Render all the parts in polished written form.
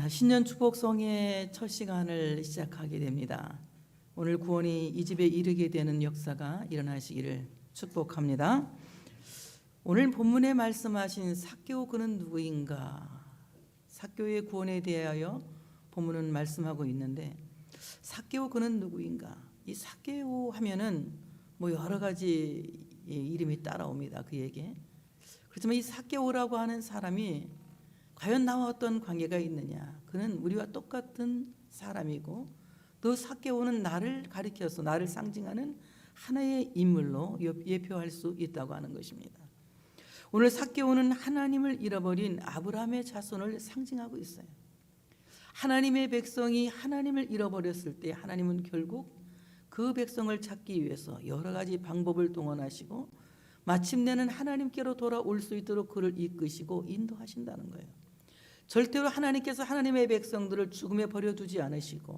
신년 축복성의 첫 시간을 시작하게 됩니다. 오늘 구원이 이 집에 이르게 되는 역사가 일어나시기를 축복합니다. 오늘 본문에 말씀하신 삭개오 그는 누구인가? 삭개오의 구원에 대하여 본문은 말씀하고 있는데, 삭개오 그는 누구인가? 이 삭개오 하면은 여러 가지 이름이 따라옵니다. 그에게. 그렇지만 이 삭개오라고 하는 사람이 과연 나와 어떤 관계가 있느냐? 그는 우리와 똑같은 사람이고, 또 삭개오는 나를 가리켜서 나를 상징하는 하나의 인물로 예표할 수 있다고 하는 것입니다. 오늘 삭개오는 하나님을 잃어버린 아브라함의 자손을 상징하고 있어요. 하나님의 백성이 하나님을 잃어버렸을 때 하나님은 결국 그 백성을 찾기 위해서 여러 가지 방법을 동원하시고 마침내는 하나님께로 돌아올 수 있도록 그를 이끄시고 인도하신다는 거예요. 절대로 하나님께서 하나님의 백성들을 죽음에 버려두지 않으시고,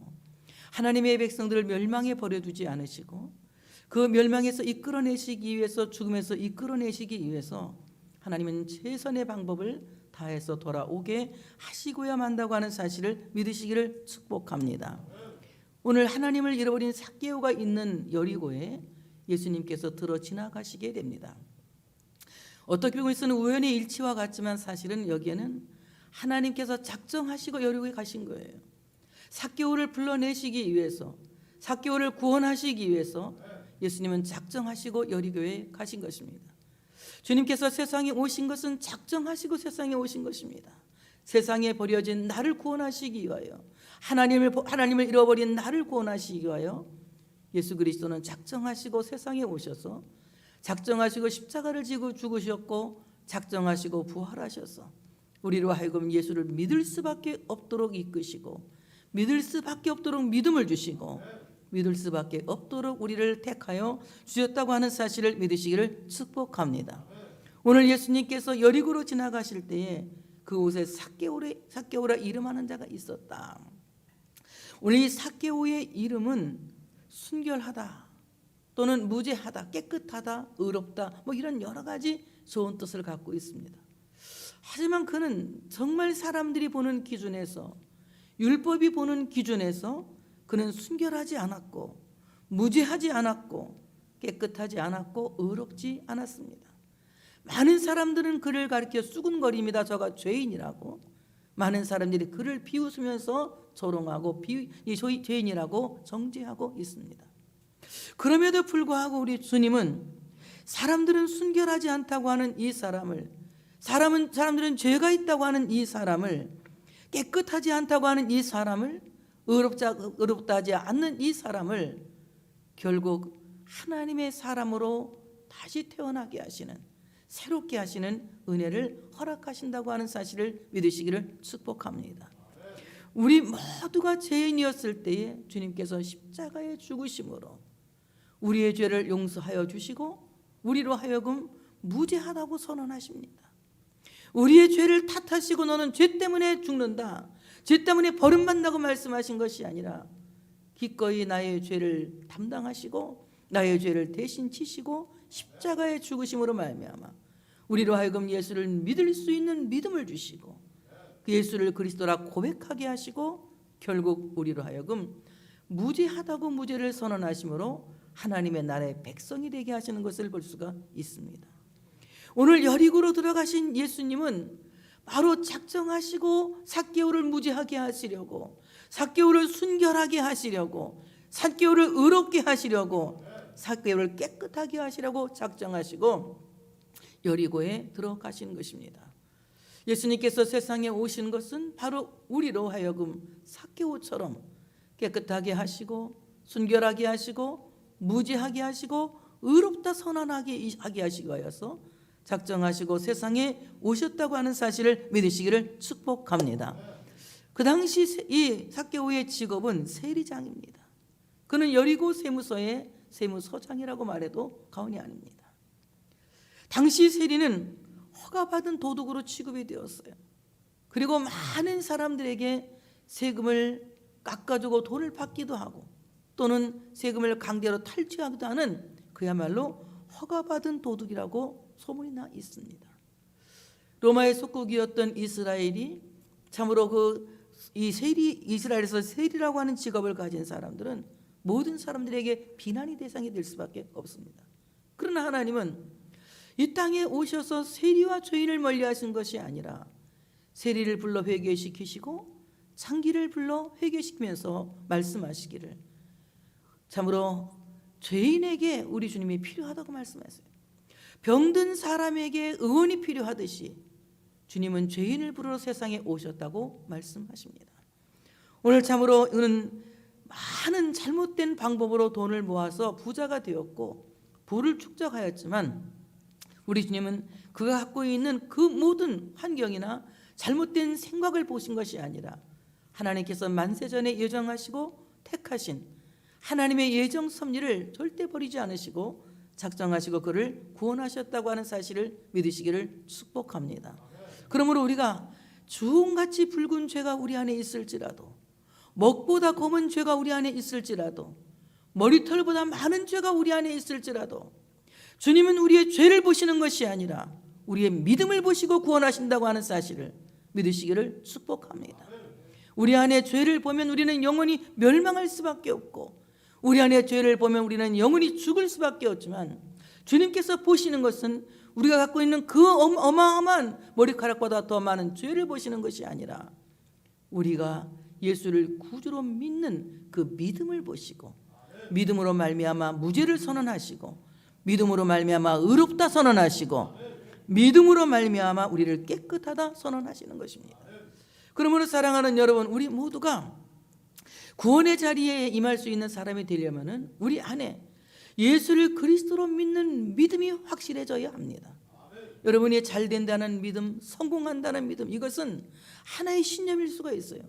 하나님의 백성들을 멸망에 버려두지 않으시고, 그 멸망에서 이끌어내시기 위해서, 죽음에서 이끌어내시기 위해서 하나님은 최선의 방법을 다해서 돌아오게 하시고야 만다고 하는 사실을 믿으시기를 축복합니다. 오늘 하나님을 잃어버린 삭개오가 있는 여리고에 예수님께서 들어 지나가시게 됩니다. 어떻게 보면 우연의 일치와 같지만 사실은 여기에는 하나님께서 작정하시고 여리고에 가신 거예요. 삭개오를 불러내시기 위해서, 삭개오를 구원하시기 위해서 예수님은 작정하시고 여리고에 가신 것입니다. 주님께서 세상에 오신 것은 작정하시고 세상에 오신 것입니다. 세상에 버려진 나를 구원하시기 위하여, 하나님을 잃어버린 나를 구원하시기 위하여 예수 그리스도는 작정하시고 세상에 오셔서, 작정하시고 십자가를 지고 죽으셨고, 작정하시고 부활하셔서 우리로 하여금 예수를 믿을 수밖에 없도록 이끄시고, 믿을 수밖에 없도록 믿음을 주시고, 믿을 수밖에 없도록 우리를 택하여 주셨다고 하는 사실을 믿으시기를 축복합니다. 오늘 예수님께서 여리고로 지나가실 때에 그곳에 삭개오라 이름하는 자가 있었다. 오늘 이 삭개오의 이름은 순결하다, 또는 무죄하다, 깨끗하다, 의롭다, 이런 여러 가지 좋은 뜻을 갖고 있습니다. 하지만 그는 정말 사람들이 보는 기준에서, 율법이 보는 기준에서 그는 순결하지 않았고, 무죄하지 않았고, 깨끗하지 않았고, 의롭지 않았습니다. 많은 사람들은 그를 가리켜 수군거립니다. 저가 죄인이라고. 많은 사람들이 그를 비웃으면서 조롱하고 죄인이라고 정죄하고 있습니다. 그럼에도 불구하고 우리 주님은 사람들은 순결하지 않다고 하는 이 사람들은 죄가 있다고 하는 이 사람을, 깨끗하지 않다고 하는 이 사람을, 의롭다 하지 않는 이 사람을 결국 하나님의 사람으로 다시 태어나게 하시는, 새롭게 하시는 은혜를 허락하신다고 하는 사실을 믿으시기를 축복합니다. 우리 모두가 죄인이었을 때에 주님께서 십자가에 죽으심으로 우리의 죄를 용서하여 주시고 우리로 하여금 무죄하다고 선언하십니다. 우리의 죄를 탓하시고 너는 죄 때문에 죽는다, 죄 때문에 버림받는다고 말씀하신 것이 아니라 기꺼이 나의 죄를 담당하시고 나의 죄를 대신 지시고 십자가에 죽으심으로 말미암아 우리로 하여금 예수를 믿을 수 있는 믿음을 주시고 그 예수를 그리스도라 고백하게 하시고 결국 우리로 하여금 무죄하다고 무죄를 선언하심으로 하나님의 나라의 백성이 되게 하시는 것을 볼 수가 있습니다. 오늘 여리고로 들어가신 예수님은 바로 작정하시고 삭개오를 무죄하게 하시려고, 삭개오를 순결하게 하시려고, 삭개오를 의롭게 하시려고, 삭개오를 깨끗하게 하시려고 작정하시고 여리고에 들어가신 것입니다. 예수님께서 세상에 오신 것은 바로 우리로 하여금 삭개오처럼 깨끗하게 하시고 순결하게 하시고 무죄하게 하시고 의롭다 선언하게 하시기 위하여서 작정하시고 세상에 오셨다고 하는 사실을 믿으시기를 축복합니다. 그 당시 이 삭개오의 직업은 세리장입니다. 그는 여리고 세무서의 세무서장이라고 말해도 과언이 아닙니다. 당시 세리는 허가받은 도둑으로 취급이 되었어요. 그리고 많은 사람들에게 세금을 깎아주고 돈을 받기도 하고, 또는 세금을 강제로 탈취하기도 하는 그야말로 허가받은 도둑이라고 소문이 나 있습니다. 로마의 속국이었던 이스라엘이 참으로 그 이 세리, 이스라엘에서 세리라고 하는 직업을 가진 사람들은 모든 사람들에게 비난의 대상이 될 수밖에 없습니다. 그러나 하나님은 이 땅에 오셔서 세리와 죄인을 멀리하신 것이 아니라 세리를 불러 회개시키시고 창기를 불러 회개시키면서 말씀하시기를 참으로 죄인에게 우리 주님이 필요하다고 말씀하세요. 병든 사람에게 의원이 필요하듯이 주님은 죄인을 부르러 세상에 오셨다고 말씀하십니다. 오늘 참으로 그는 많은 잘못된 방법으로 돈을 모아서 부자가 되었고 부를 축적하였지만 우리 주님은 그가 갖고 있는 그 모든 환경이나 잘못된 생각을 보신 것이 아니라 하나님께서 만세전에 예정하시고 택하신 하나님의 예정 섭리를 절대 버리지 않으시고 작정하시고 그를 구원하셨다고 하는 사실을 믿으시기를 축복합니다. 그러므로 우리가 주홍같이 붉은 죄가 우리 안에 있을지라도, 먹보다 검은 죄가 우리 안에 있을지라도, 머리털보다 많은 죄가 우리 안에 있을지라도 주님은 우리의 죄를 보시는 것이 아니라 우리의 믿음을 보시고 구원하신다고 하는 사실을 믿으시기를 축복합니다. 우리 안에 죄를 보면 우리는 영원히 멸망할 수밖에 없고 우리 안에 죄를 보면 우리는 영원히 죽을 수밖에 없지만 주님께서 보시는 것은 우리가 갖고 있는 그 어마어마한 머리카락보다 더 많은 죄를 보시는 것이 아니라 우리가 예수를 구주로 믿는 그 믿음을 보시고 믿음으로 말미암아 무죄를 선언하시고 믿음으로 말미암아 의롭다 선언하시고 믿음으로 말미암아 우리를 깨끗하다 선언하시는 것입니다. 그러므로 사랑하는 여러분, 우리 모두가 구원의 자리에 임할 수 있는 사람이 되려면은 우리 안에 예수를 그리스도로 믿는 믿음이 확실해져야 합니다. 여러분이 잘 된다는 믿음, 성공한다는 믿음, 이것은 하나의 신념일 수가 있어요.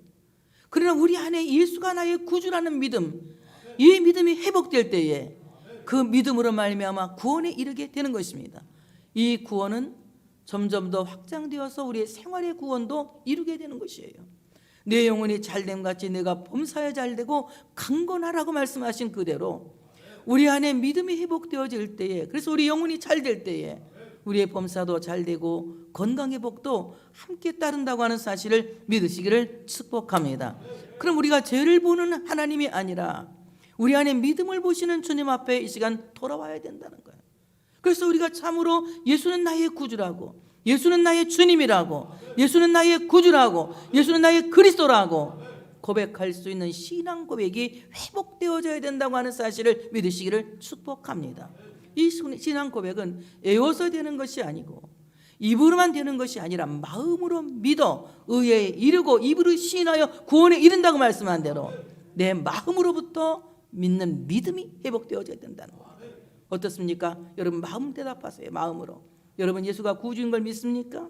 그러나 우리 안에 예수가 나의 구주라는 믿음, 이 믿음이 회복될 때에 그 믿음으로 말미암아 구원에 이르게 되는 것입니다. 이 구원은 점점 더 확장되어서 우리의 생활의 구원도 이루게 되는 것이에요. 내 영혼이 잘됨 같이 내가 범사에 잘되고 강건하라고 말씀하신 그대로 우리 안에 믿음이 회복되어질 때에, 그래서 우리 영혼이 잘될 때에 우리의 범사도 잘되고 건강의 복도 함께 따른다고 하는 사실을 믿으시기를 축복합니다. 그럼 우리가 죄를 보는 하나님이 아니라 우리 안에 믿음을 보시는 주님 앞에 이 시간 돌아와야 된다는 거예요. 그래서 우리가 참으로 예수는 나의 구주라고, 예수는 나의 주님이라고, 예수는 나의 구주라고, 예수는 나의 그리스도라고 고백할 수 있는 신앙 고백이 회복되어져야 된다고 하는 사실을 믿으시기를 축복합니다. 이 신앙 고백은 애워서 되는 것이 아니고 입으로만 되는 것이 아니라 마음으로 믿어 의에 이르고 입으로 시인하여 구원에 이른다고 말씀한 대로 내 마음으로부터 믿는 믿음이 회복되어져야 된다는 겁니다. 어떻습니까? 여러분 마음 대답하세요. 마음으로. 여러분 예수가 구주인 걸 믿습니까?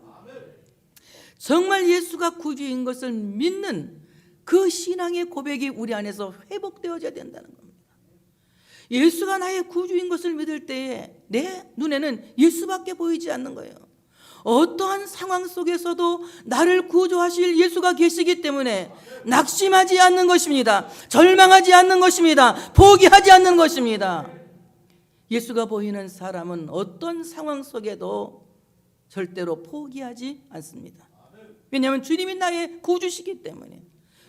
정말 예수가 구주인 것을 믿는 그 신앙의 고백이 우리 안에서 회복되어져야 된다는 겁니다. 예수가 나의 구주인 것을 믿을 때에 내 눈에는 예수밖에 보이지 않는 거예요. 어떠한 상황 속에서도 나를 구조하실 예수가 계시기 때문에 낙심하지 않는 것입니다. 절망하지 않는 것입니다. 포기하지 않는 것입니다. 예수가 보이는 사람은 어떤 상황 속에도 절대로 포기하지 않습니다. 왜냐하면 주님이 나의 구주시기 때문에,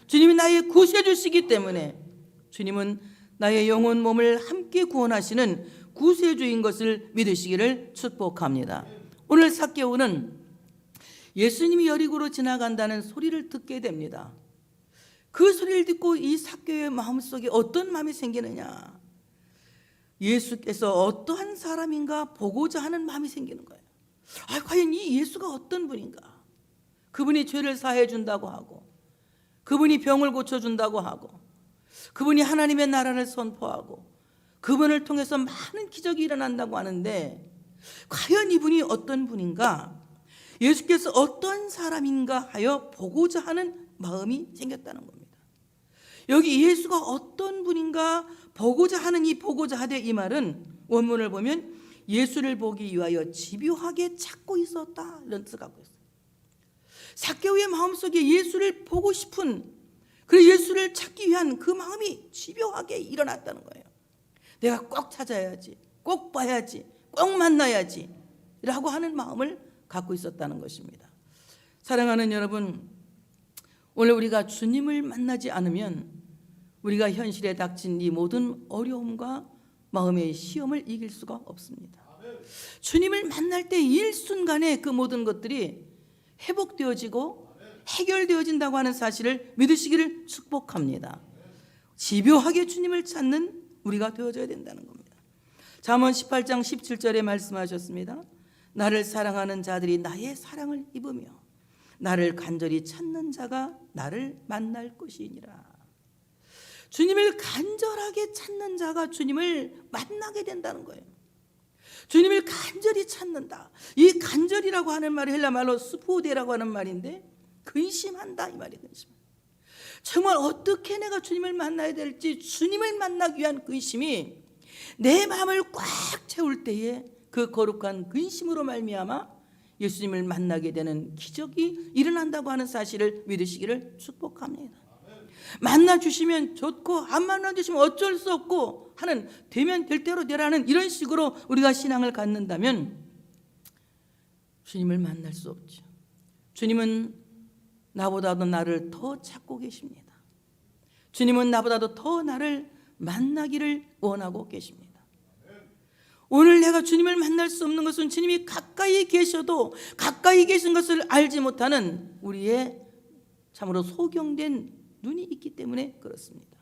주님이 나의 구세주시기 때문에, 주님은 나의 영혼 몸을 함께 구원하시는 구세주인 것을 믿으시기를 축복합니다. 오늘 삭개오는 예수님이 여리고로 지나간다는 소리를 듣게 됩니다. 그 소리를 듣고 이 삭개오의 마음속에 어떤 마음이 생기느냐, 예수께서 어떠한 사람인가 보고자 하는 마음이 생기는 거예요. 과연 이 예수가 어떤 분인가? 그분이 죄를 사해 준다고 하고, 그분이 병을 고쳐준다고 하고, 그분이 하나님의 나라를 선포하고, 그분을 통해서 많은 기적이 일어난다고 하는데 과연 이분이 어떤 분인가? 예수께서 어떤 사람인가 하여 보고자 하는 마음이 생겼다는 겁니다. 여기 예수가 어떤 분인가 보고자 하는 이 보고자 하되, 이 말은 원문을 보면 예수를 보기 위하여 집요하게 찾고 있었다, 이런 뜻을 갖고 있어요. 삭개오의 마음속에 예수를 보고 싶은, 그리고 예수를 찾기 위한 그 마음이 집요하게 일어났다는 거예요. 내가 꼭 찾아야지, 꼭 봐야지, 꼭 만나야지 라고 하는 마음을 갖고 있었다는 것입니다. 사랑하는 여러분, 오늘 우리가 주님을 만나지 않으면 우리가 현실에 닥친 이 모든 어려움과 마음의 시험을 이길 수가 없습니다. 주님을 만날 때 일순간에 그 모든 것들이 회복되어지고 해결되어진다고 하는 사실을 믿으시기를 축복합니다. 집요하게 주님을 찾는 우리가 되어져야 된다는 겁니다. 잠언 18장 17절에 말씀하셨습니다. 나를 사랑하는 자들이 나의 사랑을 입으며 나를 간절히 찾는 자가 나를 만날 것이니라. 주님을 간절하게 찾는 자가 주님을 만나게 된다는 거예요. 주님을 간절히 찾는다. 이 간절이라고 하는 말이 헬라 말로 스포데라고 하는 말인데 근심한다 이 말이에요. 근심. 정말 어떻게 내가 주님을 만나야 될지 주님을 만나기 위한 근심이 내 마음을 꽉 채울 때에 그 거룩한 근심으로 말미암아 예수님을 만나게 되는 기적이 일어난다고 하는 사실을 믿으시기를 축복합니다. 만나주시면 좋고 안 만나주시면 어쩔 수 없고 하는 되면 될 대로 되라는 이런 식으로 우리가 신앙을 갖는다면 주님을 만날 수 없죠. 주님은 나보다도 나를 더 찾고 계십니다. 주님은 나보다도 더 나를 만나기를 원하고 계십니다. 오늘 내가 주님을 만날 수 없는 것은 주님이 가까이 계셔도 가까이 계신 것을 알지 못하는 우리의 참으로 소경된 눈이 있기 때문에 그렇습니다.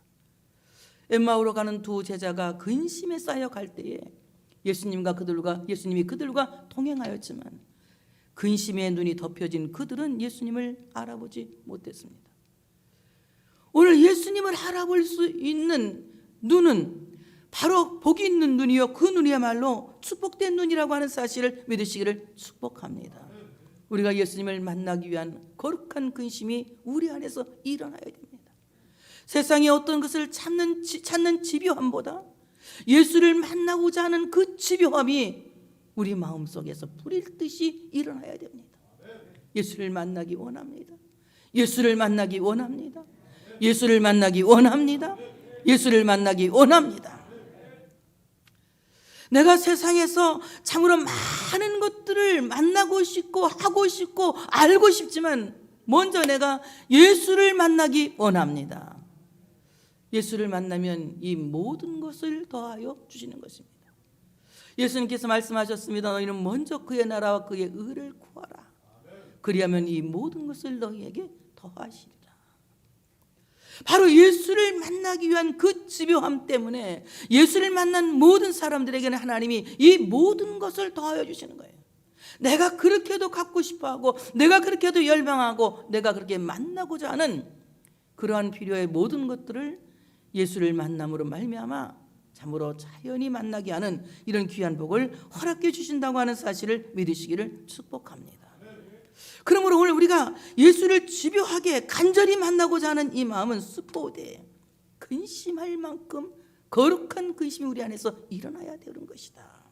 엠마오로 가는 두 제자가 근심에 쌓여 갈 때에 예수님이 그들과 동행하였지만 근심의 눈이 덮여진 그들은 예수님을 알아보지 못했습니다. 오늘 예수님을 알아볼 수 있는 눈은 바로 복이 있는 눈이요 그 눈이야말로 축복된 눈이라고 하는 사실을 믿으시기를 축복합니다. 우리가 예수님을 만나기 위한 거룩한 근심이 우리 안에서 일어나야 됩니다. 세상에 어떤 것을 찾는 집요함보다 예수를 만나고자 하는 그 집요함이 우리 마음속에서 불일 듯이 일어나야 됩니다. 예수를 만나기 원합니다. 예수를 만나기 원합니다. 예수를 만나기 원합니다. 예수를 만나기 원합니다. 내가 세상에서 참으로 많은 것들을 만나고 싶고 하고 싶고 알고 싶지만 먼저 내가 예수를 만나기 원합니다. 예수를 만나면 이 모든 것을 더하여 주시는 것입니다. 예수님께서 말씀하셨습니다. 너희는 먼저 그의 나라와 그의 의를 구하라. 그리하면 이 모든 것을 너희에게 더하시리라. 바로 예수를 만나기 위한 그 집요함 때문에 예수를 만난 모든 사람들에게는 하나님이 이 모든 것을 더하여 주시는 거예요. 내가 그렇게도 갖고 싶어하고 내가 그렇게도 열망하고 내가 그렇게 만나고자 하는 그러한 필요의 모든 것들을 예수를 만남으로 말미암아 참으로 자연히 만나게 하는 이런 귀한 복을 허락해 주신다고 하는 사실을 믿으시기를 축복합니다. 그러므로 오늘 우리가 예수를 집요하게 간절히 만나고자 하는 이 마음은 스포데 근심할 만큼 거룩한 근심이 우리 안에서 일어나야 되는 것이다.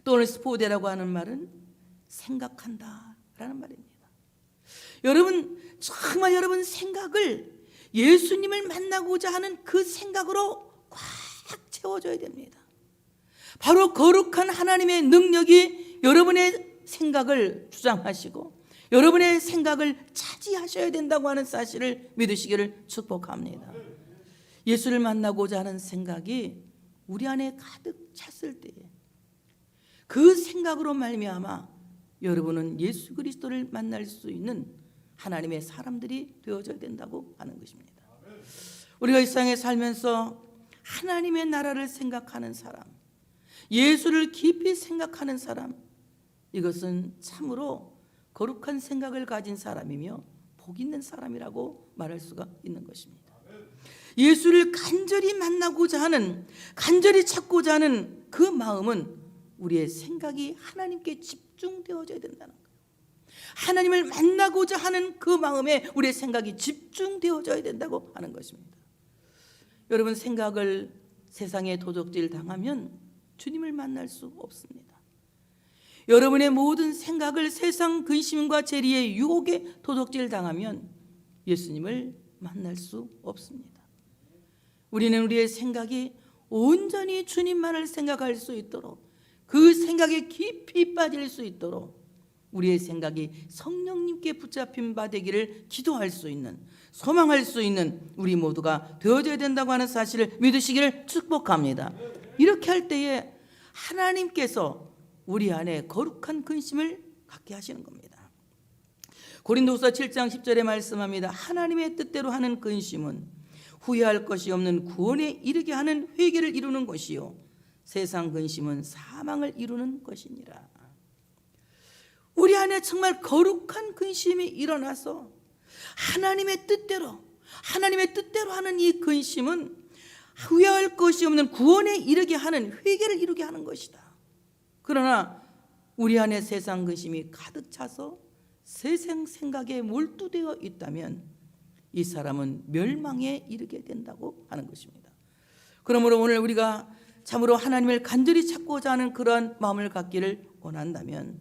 또 오늘 스포데라고 하는 말은 생각한다라는 말입니다. 여러분 정말 여러분 생각을 예수님을 만나고자 하는 그 생각으로 꽉 채워줘야 됩니다. 바로 거룩한 하나님의 능력이 여러분의 생각을 주장하시고 여러분의 생각을 차지하셔야 된다고 하는 사실을 믿으시기를 축복합니다. 예수를 만나고자 하는 생각이 우리 안에 가득 찼을 때에 그 생각으로 말미암아 여러분은 예수 그리스도를 만날 수 있는 하나님의 사람들이 되어져야 된다고 하는 것입니다. 우리가 이 세상에 살면서 하나님의 나라를 생각하는 사람, 예수를 깊이 생각하는 사람, 이것은 참으로 거룩한 생각을 가진 사람이며 복 있는 사람이라고 말할 수가 있는 것입니다. 예수를 간절히 만나고자 하는, 간절히 찾고자 하는 그 마음은 우리의 생각이 하나님께 집중되어져야 된다는 거예요. 하나님을 만나고자 하는 그 마음에 우리의 생각이 집중되어져야 된다고 하는 것입니다. 여러분 생각을 세상에 도적질 당하면 주님을 만날 수 없습니다. 여러분의 모든 생각을 세상 근심과 재리의 유혹에 도둑질 당하면 예수님을 만날 수 없습니다. 우리는 우리의 생각이 온전히 주님만을 생각할 수 있도록 그 생각에 깊이 빠질 수 있도록 우리의 생각이 성령님께 붙잡힌 바 되기를 기도할 수 있는, 소망할 수 있는 우리 모두가 되어져야 된다고 하는 사실을 믿으시기를 축복합니다. 이렇게 할 때에 하나님께서 우리 안에 거룩한 근심을 갖게 하시는 겁니다. 고린도후서 7장 10절에 말씀합니다. 하나님의 뜻대로 하는 근심은 후회할 것이 없는 구원에 이르게 하는 회개를 이루는 것이요 세상 근심은 사망을 이루는 것이니라. 우리 안에 정말 거룩한 근심이 일어나서 하나님의 뜻대로 하는 이 근심은 후회할 것이 없는 구원에 이르게 하는, 회개를 이루게 하는 것이다. 그러나 우리 안에 세상 근심이 가득 차서 세상 생각에 몰두되어 있다면 이 사람은 멸망에 이르게 된다고 하는 것입니다. 그러므로 오늘 우리가 참으로 하나님을 간절히 찾고자 하는 그러한 마음을 갖기를 원한다면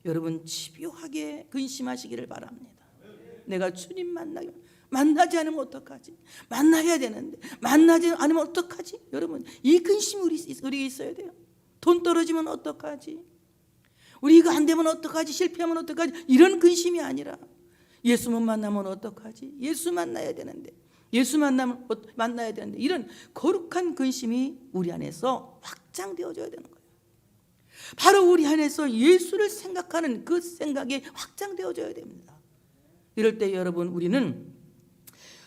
여러분 집요하게 근심하시기를 바랍니다. 내가 주님 만나지 않으면 어떡하지? 만나야 되는데 만나지 않으면 어떡하지? 여러분 이 근심이 우리에게 있어야 돼요. 돈 떨어지면 어떡하지? 우리 이거 안 되면 어떡하지? 실패하면 어떡하지? 이런 근심이 아니라 예수 못 만나면 어떡하지? 예수 만나야 되는데 만나야 되는데 이런 거룩한 근심이 우리 안에서 확장되어져야 되는 거예요. 바로 우리 안에서 예수를 생각하는 그 생각이 확장되어져야 됩니다. 이럴 때 여러분 우리는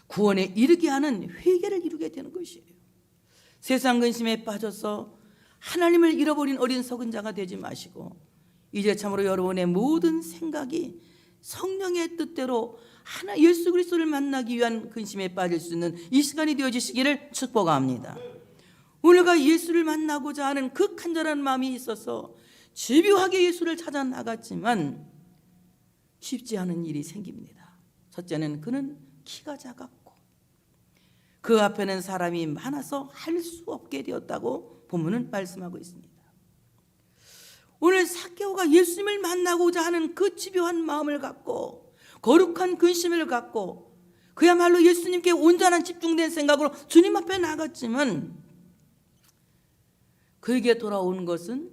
구원에 이르게 하는 회개를 이루게 되는 것이에요. 세상 근심에 빠져서 하나님을 잃어버린 어린 석은 자가 되지 마시고 이제 참으로 여러분의 모든 생각이 성령의 뜻대로 예수 그리스도를 만나기 위한 근심에 빠질 수 있는 이 시간이 되어지시기를 축복합니다. 오늘가 예수를 만나고자 하는 그 간절한 마음이 있어서 집요하게 예수를 찾아 나갔지만 쉽지 않은 일이 생깁니다. 첫째는 그는 키가 작았고 그 앞에는 사람이 많아서 할 수 없게 되었다고 본문은 말씀하고 있습니다. 오늘 삭개오가 예수님을 만나고자 하는 그 집요한 마음을 갖고 거룩한 근심을 갖고 그야말로 예수님께 온전한 집중된 생각으로 주님 앞에 나갔지만 그에게 돌아온 것은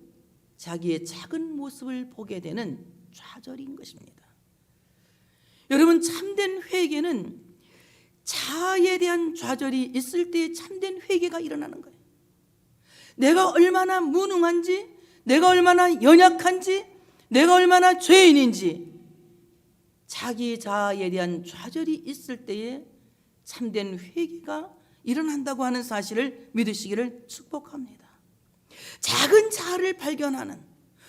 자기의 작은 모습을 보게 되는 좌절인 것입니다. 여러분 참된 회개는 자아에 대한 좌절이 있을 때 참된 회개가 일어나는 거예요. 내가 얼마나 무능한지, 내가 얼마나 연약한지, 내가 얼마나 죄인인지 자기 자아에 대한 좌절이 있을 때에 참된 회개가 일어난다고 하는 사실을 믿으시기를 축복합니다. 작은 자아를 발견하는,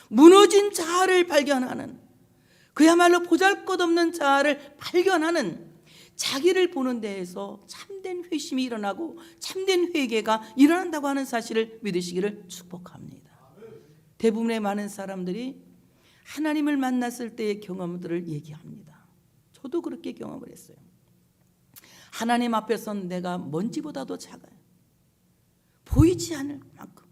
무너진 자아를 발견하는, 그야말로 보잘것없는 자아를 발견하는 자기를 보는 데에서 참된 회심이 일어나고 참된 회개가 일어난다고 하는 사실을 믿으시기를 축복합니다. 대부분의 많은 사람들이 하나님을 만났을 때의 경험들을 얘기합니다. 저도 그렇게 경험을 했어요. 하나님 앞에선 내가 먼지보다도 작아요. 보이지 않을 만큼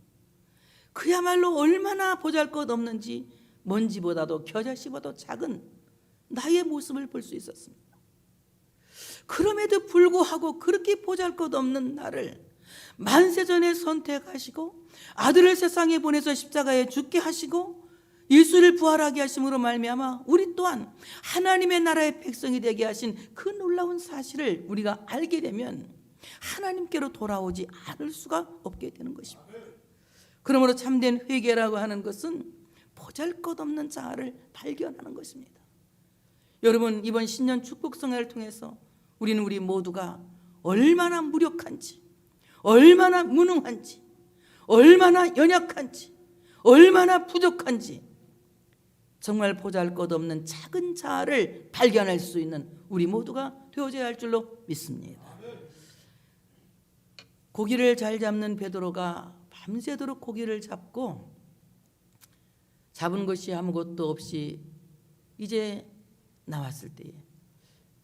그야말로 얼마나 보잘것없는지 먼지보다도 겨자씨보다도 작은 나의 모습을 볼 수 있었습니다. 그럼에도 불구하고 그렇게 보잘것없는 나를 만세전에 선택하시고 아들을 세상에 보내서 십자가에 죽게 하시고 예수를 부활하게 하심으로 말미암아 우리 또한 하나님의 나라의 백성이 되게 하신 그 놀라운 사실을 우리가 알게 되면 하나님께로 돌아오지 않을 수가 없게 되는 것입니다. 그러므로 참된 회개라고 하는 것은 보잘것없는 자아를 발견하는 것입니다. 여러분 이번 신년 축복성회를 통해서 우리는 우리 모두가 얼마나 무력한지, 얼마나 무능한지, 얼마나 연약한지, 얼마나 부족한지 정말 보잘것없는 작은 자아를 발견할 수 있는 우리 모두가 되어져야 할 줄로 믿습니다. 고기를 잘 잡는 베드로가 밤새도록 고기를 잡고 잡은 것이 아무것도 없이 이제 나왔을 때에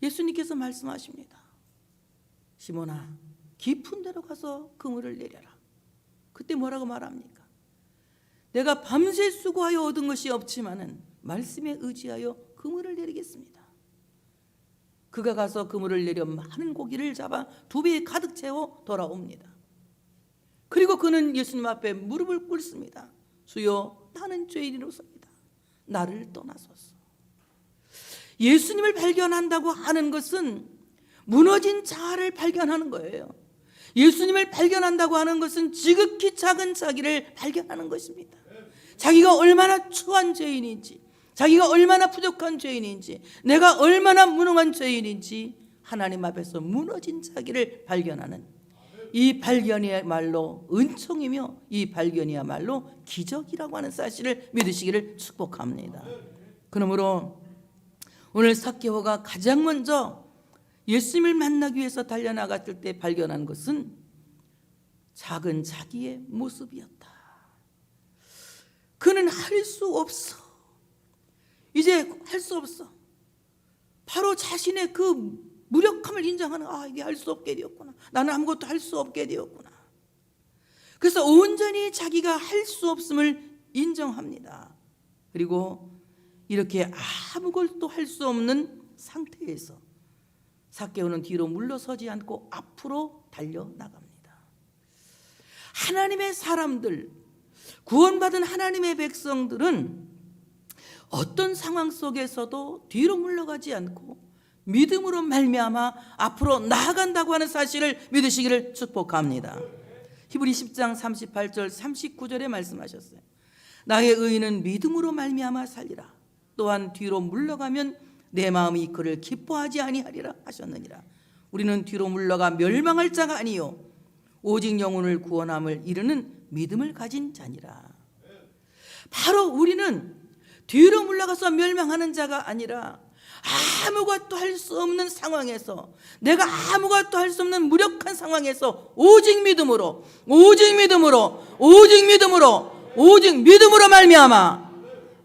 예수님께서 말씀하십니다. 시몬아 깊은 데로 가서 그물을 내려라. 그때 뭐라고 말합니까? 내가 밤새 수고하여 얻은 것이 없지만은 말씀에 의지하여 그물을 내리겠습니다. 그가 가서 그물을 내려 많은 고기를 잡아 2배에 가득 채워 돌아옵니다. 그리고 그는 예수님 앞에 무릎을 꿇습니다. 주여 나는 죄인이로소이다. 나를 떠나소서. 예수님을 발견한다고 하는 것은 무너진 자아를 발견하는 거예요. 예수님을 발견한다고 하는 것은 지극히 작은 자기를 발견하는 것입니다. 자기가 얼마나 추한 죄인인지, 자기가 얼마나 부족한 죄인인지, 내가 얼마나 무능한 죄인인지 하나님 앞에서 무너진 자기를 발견하는, 이 발견이야말로 은총이며 이 발견이야말로 기적이라고 하는 사실을 믿으시기를 축복합니다. 그러므로 오늘 삭개오가 가장 먼저 예수님을 만나기 위해서 달려나갔을 때 발견한 것은 작은 자기의 모습이었다. 그는 할 수 없어. 이제 할 수 없어. 바로 자신의 그 무력함을 인정하는, 이게 할 수 없게 되었구나. 나는 아무것도 할 수 없게 되었구나. 그래서 온전히 자기가 할 수 없음을 인정합니다. 그리고 이렇게 아무것도 할 수 없는 상태에서 삭개오는 뒤로 물러서지 않고 앞으로 달려나갑니다. 하나님의 사람들, 구원받은 하나님의 백성들은 어떤 상황 속에서도 뒤로 물러가지 않고 믿음으로 말미암아 앞으로 나아간다고 하는 사실을 믿으시기를 축복합니다. 히브리 10장 38절 39절에 말씀하셨어요. 나의 의인은 믿음으로 말미암아 살리라. 또한 뒤로 물러가면 내 마음이 그를 기뻐하지 아니하리라 하셨느니라. 우리는 뒤로 물러가 멸망할 자가 아니요 오직 영혼을 구원함을 이루는 믿음을 가진 자니라. 바로 우리는 뒤로 물러가서 멸망하는 자가 아니라 아무것도 할 수 없는 상황에서, 내가 아무것도 할 수 없는 무력한 상황에서 오직 믿음으로, 오직 믿음으로, 오직 믿음으로, 오직 믿음으로 말미암아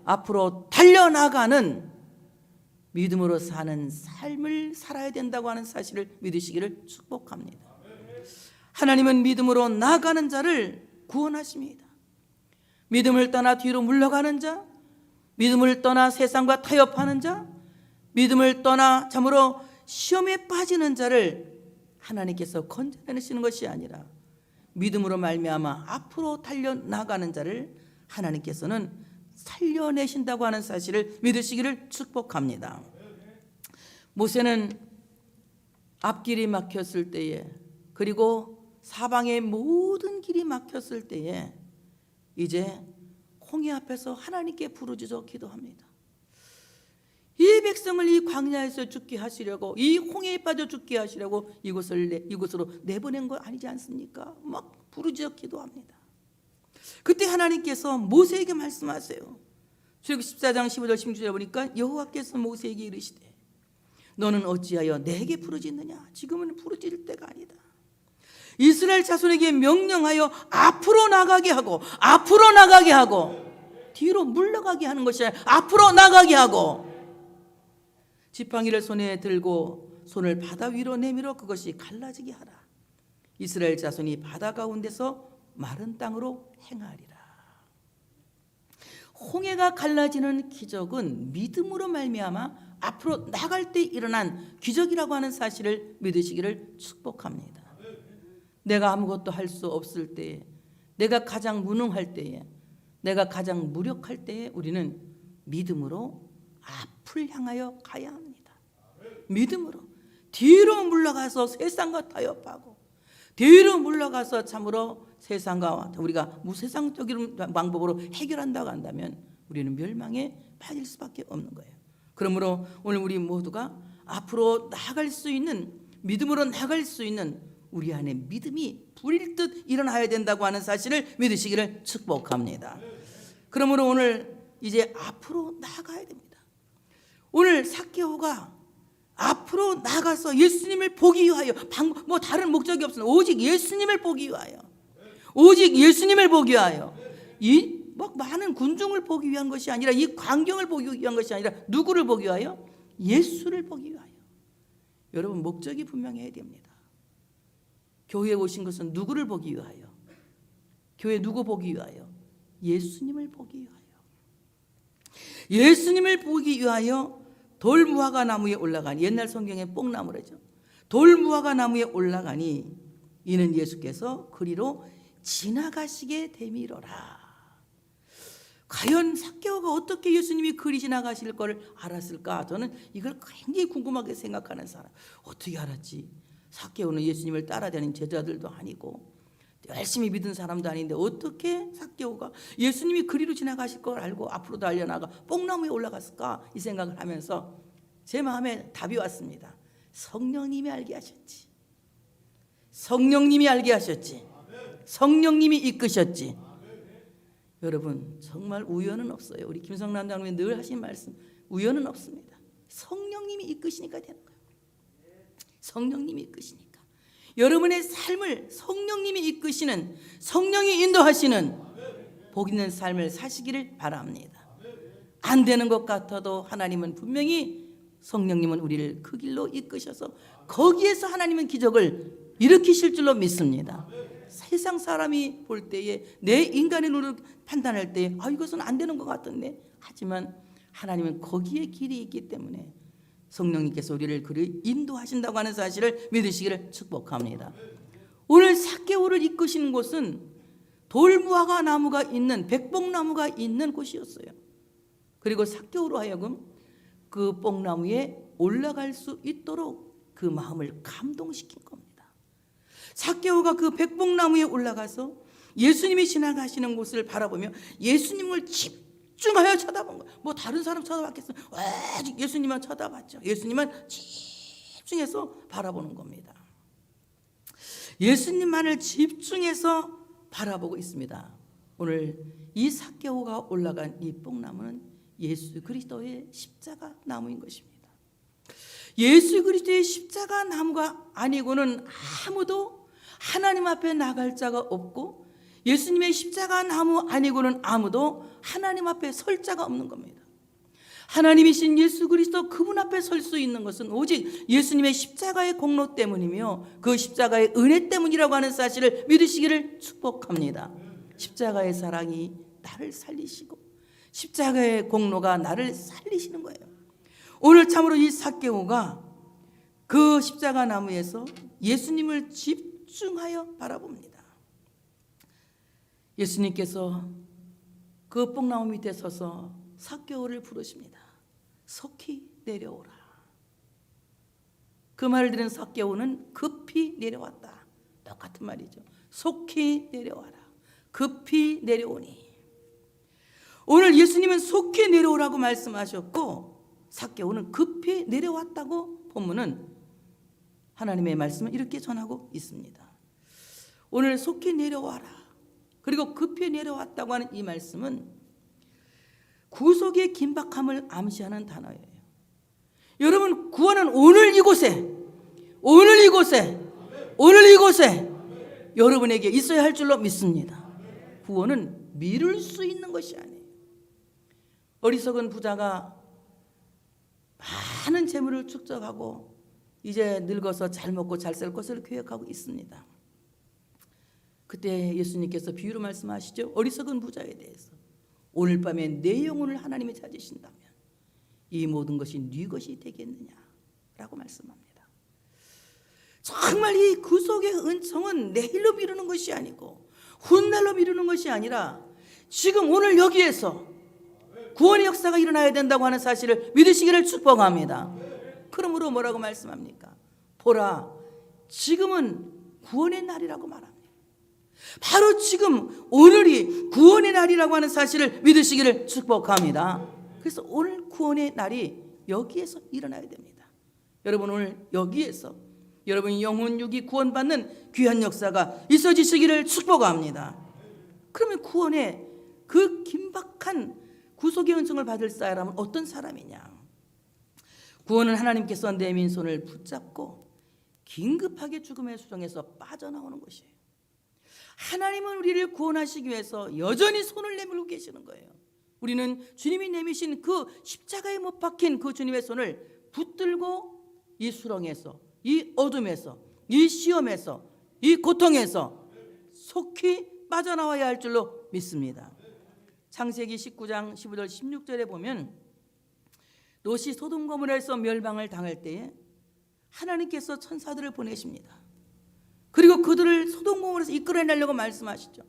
앞으로 달려나가는, 믿음으로 사는 삶을 살아야 된다고 하는 사실을 믿으시기를 축복합니다. 하나님은 믿음으로 나아가는 자를 구원하십니다. 믿음을 떠나 뒤로 물러가는 자, 믿음을 떠나 세상과 타협하는 자, 믿음을 떠나 참으로 시험에 빠지는 자를 하나님께서 건져내시는 것이 아니라 믿음으로 말미암아 앞으로 달려나가는 자를 하나님께서는 살려내신다고 하는 사실을 믿으시기를 축복합니다. 모세는 앞길이 막혔을 때에, 그리고 사방의 모든 길이 막혔을 때에 이제 홍해 앞에서 하나님께 부르짖어 기도합니다. 이 백성을 이 광야에서 죽게 하시려고, 이 홍해에 빠져 죽게 하시려고 이곳으로 내보낸 거 아니지 않습니까? 막 부르짖어 기도합니다. 그때 하나님께서 모세에게 말씀하세요. 출애굽 14장 15절 16절에 보니까 여호와께서 모세에게 이르시되 너는 어찌하여 내게 부르짖느냐? 지금은 부르짖을 때가 아니다. 이스라엘 자손에게 명령하여 앞으로 나가게 하고, 앞으로 나가게 하고, 뒤로 물러가게 하는 것이 아니라 앞으로 나가게 하고, 지팡이를 손에 들고 손을 바다 위로 내밀어 그것이 갈라지게 하라. 이스라엘 자손이 바다 가운데서 마른 땅으로 행하리라. 홍해가 갈라지는 기적은 믿음으로 말미암아 앞으로 나갈 때 일어난 기적이라고 하는 사실을 믿으시기를 축복합니다. 내가 아무것도 할 수 없을 때에, 내가 가장 무능할 때에, 내가 가장 무력할 때에 우리는 믿음으로 앞을 향하여 가야 합니다. 믿음으로 뒤로 물러가서 세상과 타협하고, 뒤로 물러가서 참으로 세상과 우리가 무세상적인 방법으로 해결한다고 한다면 우리는 멸망에 빠질 수밖에 없는 거예요. 그러므로 오늘 우리 모두가 앞으로 나아갈 수 있는, 믿음으로 나아갈 수 있는 우리 안에 믿음이 불일 듯 일어나야 된다고 하는 사실을 믿으시기를 축복합니다. 그러므로 오늘 이제 앞으로 나아가야 됩니다. 오늘 삭개오가 앞으로 나가서 예수님을 보기 위하여, 다른 목적이 없습니다. 오직 예수님을 보기 위하여, 오직 예수님을 보기 위하여, 이 많은 군중을 보기 위한 것이 아니라, 이 광경을 보기 위한 것이 아니라 누구를 보기 위하여? 예수를 보기 위하여. 여러분, 목적이 분명해야 됩니다. 교회에 오신 것은 누구를 보기 위하여? 교회 누구 보기 위하여? 예수님을 보기 위하여. 예수님을 보기 위하여 돌무화과 나무에 올라가니, 옛날 성경에 뽕나무래죠. 돌무화과 나무에 올라가니 이는 예수께서 그리로 지나가시게 되미로라. 과연 삭개오가 어떻게 예수님이 그리 지나가실 걸 알았을까? 저는 이걸 굉장히 궁금하게 생각하는 사람. 어떻게 알았지? 삭개오는 예수님을 따라다니는 제자들도 아니고 열심히 믿은 사람도 아닌데 어떻게 삭개오가 예수님이 그리로 지나가실 걸 알고 앞으로 달려나가 뽕나무에 올라갔을까? 이 생각을 하면서 제 마음에 답이 왔습니다. 성령님이 알게 하셨지. 성령님이 알게 하셨지. 성령님이 이끄셨지. 여러분, 정말 우연은 없어요. 우리 김성남 장로님 늘 하신 말씀, 우연은 없습니다. 성령님이 이끄시니까 되는 거예요. 성령님이 이끄시니까. 여러분의 삶을 성령님이 이끄시는, 성령이 인도하시는 복 있는 삶을 사시기를 바랍니다. 안 되는 것 같아도 하나님은 분명히, 성령님은 우리를 그 길로 이끄셔서 거기에서 하나님은 기적을 일으키실 줄로 믿습니다. 세상 사람이 볼 때에, 내 인간의 눈으로 판단할 때에 이것은 안 되는 것 같던데, 하지만 하나님은 거기에 길이 있기 때문에 성령님께서 우리를 그리 인도하신다고 하는 사실을 믿으시기를 축복합니다. 오늘 삭개오를 이끄시는 곳은 돌무화과 나무가 있는, 백봉나무가 있는 곳이었어요. 그리고 삭개오로 하여금 그 뽕나무에 올라갈 수 있도록 그 마음을 감동시킨 겁니다. 삭개오가 그 백봉나무에 올라가서 예수님이 지나가시는 곳을 바라보며 예수님을 집중하여 쳐다본 거예요. 뭐 다른 사람 쳐다봤겠어요? 예수님만 쳐다봤죠. 예수님만 집중해서 바라보는 겁니다. 예수님만을 집중해서 바라보고 있습니다. 오늘 이 삭개오가 올라간 이 뽕나무는 예수 그리스도의 십자가 나무인 것입니다. 예수 그리스도의 십자가 나무가 아니고는 아무도 하나님 앞에 나갈 자가 없고, 예수님의 십자가 나무 아니고는 아무도 하나님 앞에 설 자가 없는 겁니다. 하나님이신 예수 그리스도, 그분 앞에 설 수 있는 것은 오직 예수님의 십자가의 공로 때문이며 그 십자가의 은혜 때문이라고 하는 사실을 믿으시기를 축복합니다. 십자가의 사랑이 나를 살리시고 십자가의 공로가 나를 살리시는 거예요. 오늘 참으로 이 삭개오가 그 십자가 나무에서 예수님을 집중하여 바라봅니다. 예수님께서 그 뽕나무 밑에 서서 삭개오를 부르십니다. 속히 내려오라. 그 말을 들은 삭개오는 급히 내려왔다. 똑같은 말이죠. 속히 내려와라. 급히 내려오니. 오늘 예수님은 속히 내려오라고 말씀하셨고, 삭개오는 급히 내려왔다고 본문은, 하나님의 말씀을 이렇게 전하고 있습니다. 오늘 속히 내려와라, 그리고 급히 내려왔다고 하는 이 말씀은 구속의 긴박함을 암시하는 단어예요. 여러분, 구원은 오늘 이곳에, 오늘 이곳에, 오늘 이곳에 여러분에게 있어야 할 줄로 믿습니다. 구원은 미룰 수 있는 것이 아니에요. 어리석은 부자가 많은 재물을 축적하고 이제 늙어서 잘 먹고 잘 살 것을 계획하고 있습니다. 그때 예수님께서 비유로 말씀하시죠. 어리석은 부자에 대해서, 오늘 밤에 내 영혼을 하나님이 찾으신다면 이 모든 것이 네 것이 되겠느냐라고 말씀합니다. 정말 이 구속의 은총은 내일로 미루는 것이 아니고 훗날로 미루는 것이 아니라 지금 오늘 여기에서 구원의 역사가 일어나야 된다고 하는 사실을 믿으시기를 축복합니다. 그러므로 뭐라고 말씀합니까? 보라, 지금은 구원의 날이라고 말합니다. 바로 지금 오늘이 구원의 날이라고 하는 사실을 믿으시기를 축복합니다. 그래서 오늘 구원의 날이 여기에서 일어나야 됩니다. 여러분, 오늘 여기에서 여러분이 영혼 육이 구원받는 귀한 역사가 있어지시기를 축복합니다. 그러면 구원의 그 긴박한 구속의 은총을 받을 사람은 어떤 사람이냐? 구원은 하나님께서 내민 손을 붙잡고 긴급하게 죽음의 수정에서 빠져나오는 것이에요. 하나님은 우리를 구원하시기 위해서 여전히 손을 내밀고 계시는 거예요. 우리는 주님이 내미신 그 십자가에 못 박힌 그 주님의 손을 붙들고 이 수렁에서, 이 어둠에서, 이 시험에서, 이 고통에서 속히 빠져나와야 할 줄로 믿습니다. 창세기 19장 15절 16절에 보면 롯이 소돔 고모라에서 멸망을 당할 때에 하나님께서 천사들을 보내십니다. 그리고 그들을 소돔 고모라에서 이끌어내려고 말씀하시죠.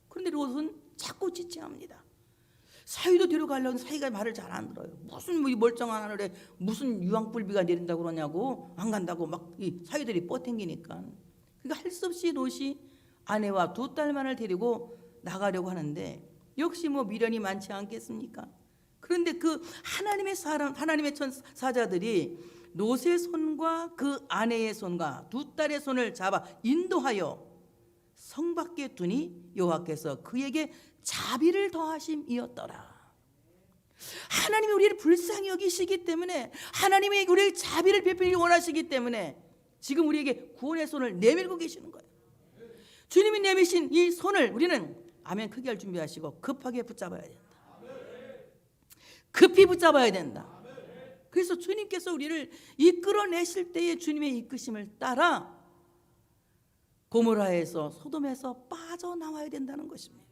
그런데 롯은 자꾸 지체합니다. 사위도 데려가려는 사위가 말을 잘 안 들어요. 무슨 뭐 이 멀쩡한 하늘에 무슨 유황불비가 내린다고 그러냐고 안 간다고 막 이 사위들이 뻗탱기니까. 그러니까 할 수 없이 롯이 아내와 두 딸만을 데리고 나가려고 하는데 역시 뭐 미련이 많지 않겠습니까? 그런데 그 하나님의 사람, 하나님의 천사자들이 롯의 손과 그 아내의 손과 두 딸의 손을 잡아 인도하여 성 밖에 두니 여호와께서 그에게 자비를 더하심이었더라. 하나님이 우리를 불쌍히 여기시기 때문에, 하나님이 우리에게 자비를 베풀기 원하시기 때문에 지금 우리에게 구원의 손을 내밀고 계시는 거예요. 주님이 내미신 이 손을 우리는 아멘 크게 할 준비하시고 급하게 붙잡아야 된다. 급히 붙잡아야 된다. 그래서 주님께서 우리를 이끌어내실 때에 주님의 이끄심을 따라 고모라에서 소돔에서 빠져나와야 된다는 것입니다.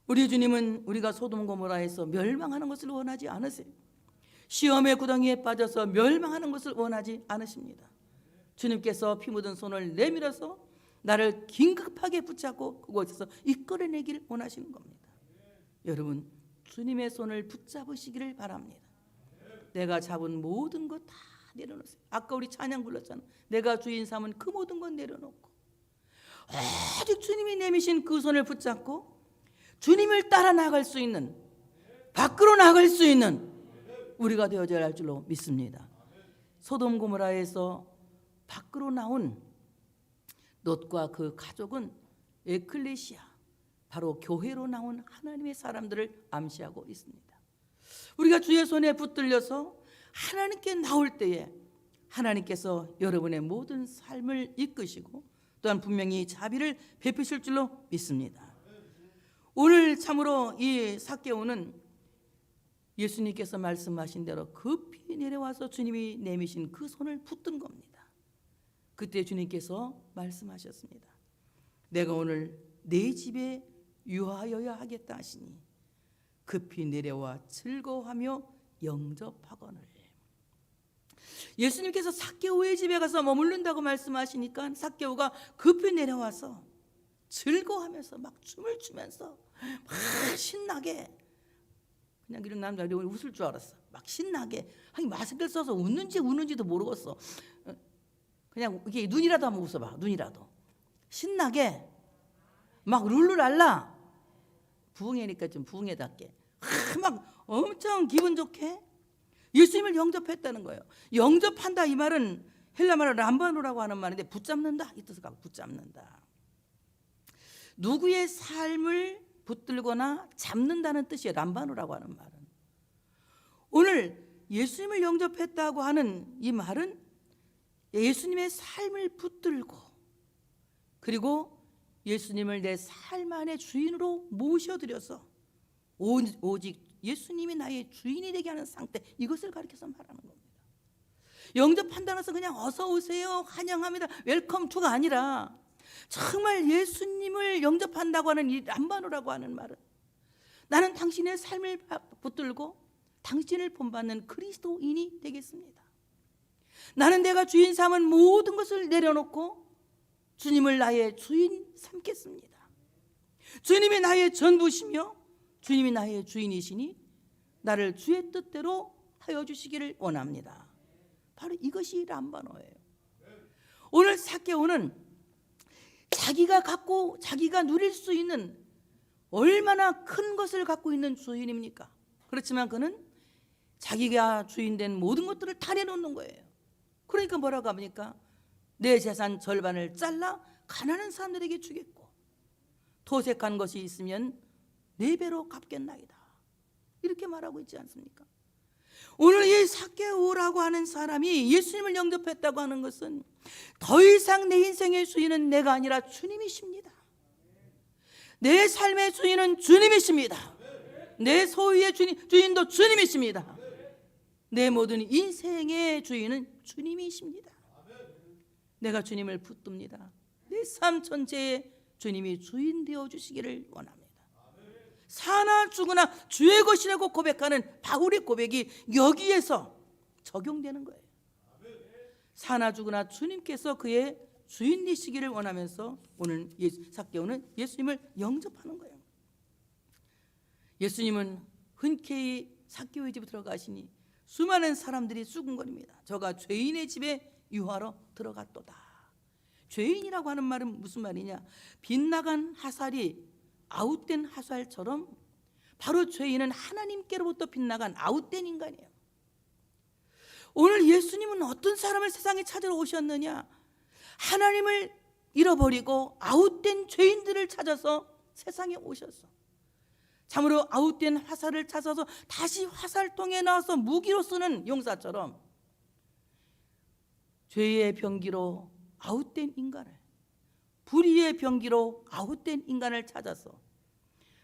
우리 주님은 우리가 소돔 고모라에서 멸망하는 것을 원하지 않으세요. 시험의 구덩이에 빠져서 멸망하는 것을 원하지 않으십니다. 주님께서 피 묻은 손을 내밀어서 나를 긴급하게 붙잡고 그곳에서 이끌어내기를 원하시는 겁니다. 여러분, 주님의 손을 붙잡으시기를 바랍니다. 내가 잡은 모든 것 다 내려놓으세요. 아까 우리 찬양 불렀잖아. 내가 주인 삼은 그 모든 것 내려놓고 오직 주님이 내미신 그 손을 붙잡고 주님을 따라 나갈 수 있는, 밖으로 나갈 수 있는 우리가 되어져야 할 줄로 믿습니다. 소돔 고모라에서 밖으로 나온 롯과 그 가족은 에클레시아, 바로 교회로 나온 하나님의 사람들을 암시하고 있습니다. 우리가 주의 손에 붙들려서 하나님께 나올 때에 하나님께서 여러분의 모든 삶을 이끄시고 또한 분명히 자비를 베푸실 줄로 믿습니다. 오늘 참으로 이 삭개오는 예수님께서 말씀하신 대로 급히 내려와서 주님이 내미신 그 손을 붙든 겁니다. 그때 주님께서 말씀하셨습니다. 내가 오늘 내 집에 유하여야 하겠다 하시니 급히 내려와 즐거워하며 영접하거늘. 예수님께서 삭개오의 집에 가서 머무른다고 말씀하시니까 삭개오가 급히 내려와서 즐거워하면서 막 춤을 추면서 막 신나게, 그냥 이런 남자들이 웃을 줄 알았어. 막 신나게, 아니 마스크를 써서 웃는지 우는지도 모르겠어. 그냥 이게 눈이라도 한번 웃어봐. 눈이라도 신나게 막 룰루랄라, 부흥회니까 좀 부흥회답게 막 엄청 기분 좋게 예수님을 영접했다는 거예요. 영접한다 이 말은 헬라 말로 람바노라고 하는 말인데 붙잡는다 이 뜻을 갖고 붙잡는다. 누구의 삶을 붙들거나 잡는다는 뜻이에요. 람바노라고 하는 말은. 오늘 예수님을 영접했다고 하는 이 말은 예수님의 삶을 붙들고 그리고 예수님을 내 삶 안의 주인으로 모셔드려서 오직 예수님이 나의 주인이 되게 하는 상태, 이것을 가리켜서 말하는 겁니다. 영접한다는 것은 그냥 어서 오세요, 환영합니다, 웰컴 투가 아니라 정말 예수님을 영접한다고 하는 이 람바노라고 하는 말은 나는 당신의 삶을 붙들고 당신을 본받는 그리스도인이 되겠습니다. 나는 내가 주인 삼은 모든 것을 내려놓고 주님을 나의 주인 삼겠습니다. 주님이 나의 전부시며 주님이 나의 주인이시니 나를 주의 뜻대로 하여 주시기를 원합니다. 바로 이것이 람바노예요. 오늘 삭개오는 자기가 누릴 수 있는 얼마나 큰 것을 갖고 있는 주인입니까? 그렇지만 그는 자기가 주인된 모든 것들을 다 내놓는 거예요. 그러니까 뭐라고 합니까? 내 재산 절반을 잘라 가난한 사람들에게 주겠고 도색한 것이 있으면 4배로 갚겠나이다, 이렇게 말하고 있지 않습니까? 오늘 이 삭개오라고 하는 사람이 예수님을 영접했다고 하는 것은 더 이상 내 인생의 주인은 내가 아니라 주님이십니다. 내 삶의 주인은 주님이십니다. 내 소유의 주인도 주님이십니다. 내 모든 인생의 주인은 주님이십니다. 내가 주님을 붙듭니다. 내 삶 전체에 주님이 주인 되어 주시기를 원합니다. 사나 죽으나 주의 것이라고 고백하는 바울의 고백이 여기에서 적용되는 거예요. 사나 죽으나 주님께서 그의 주인 되시기를 원하면서 오늘 삭개오는 예수님을 영접하는 거예요. 예수님은 흔쾌히 삭개오의 집에 들어가시니 수많은 사람들이 수군거립니다. 저가 죄인의 집에 유하러 들어갔도다. 죄인이라고 하는 말은 무슨 말이냐? 빗나간 화살이 아웃된 화살처럼 바로 죄인은 하나님께로부터 빗나간 아웃된 인간이에요. 오늘 예수님은 어떤 사람을 세상에 찾으러 오셨느냐? 하나님을 잃어버리고 아웃된 죄인들을 찾아서 세상에 오셨어. 참으로 아웃된 화살을 찾아서 다시 화살통에 넣어서 무기로 쓰는 용사처럼 죄의 병기로 아웃된 인간을, 불의의 병기로 아웃된 인간을 찾아서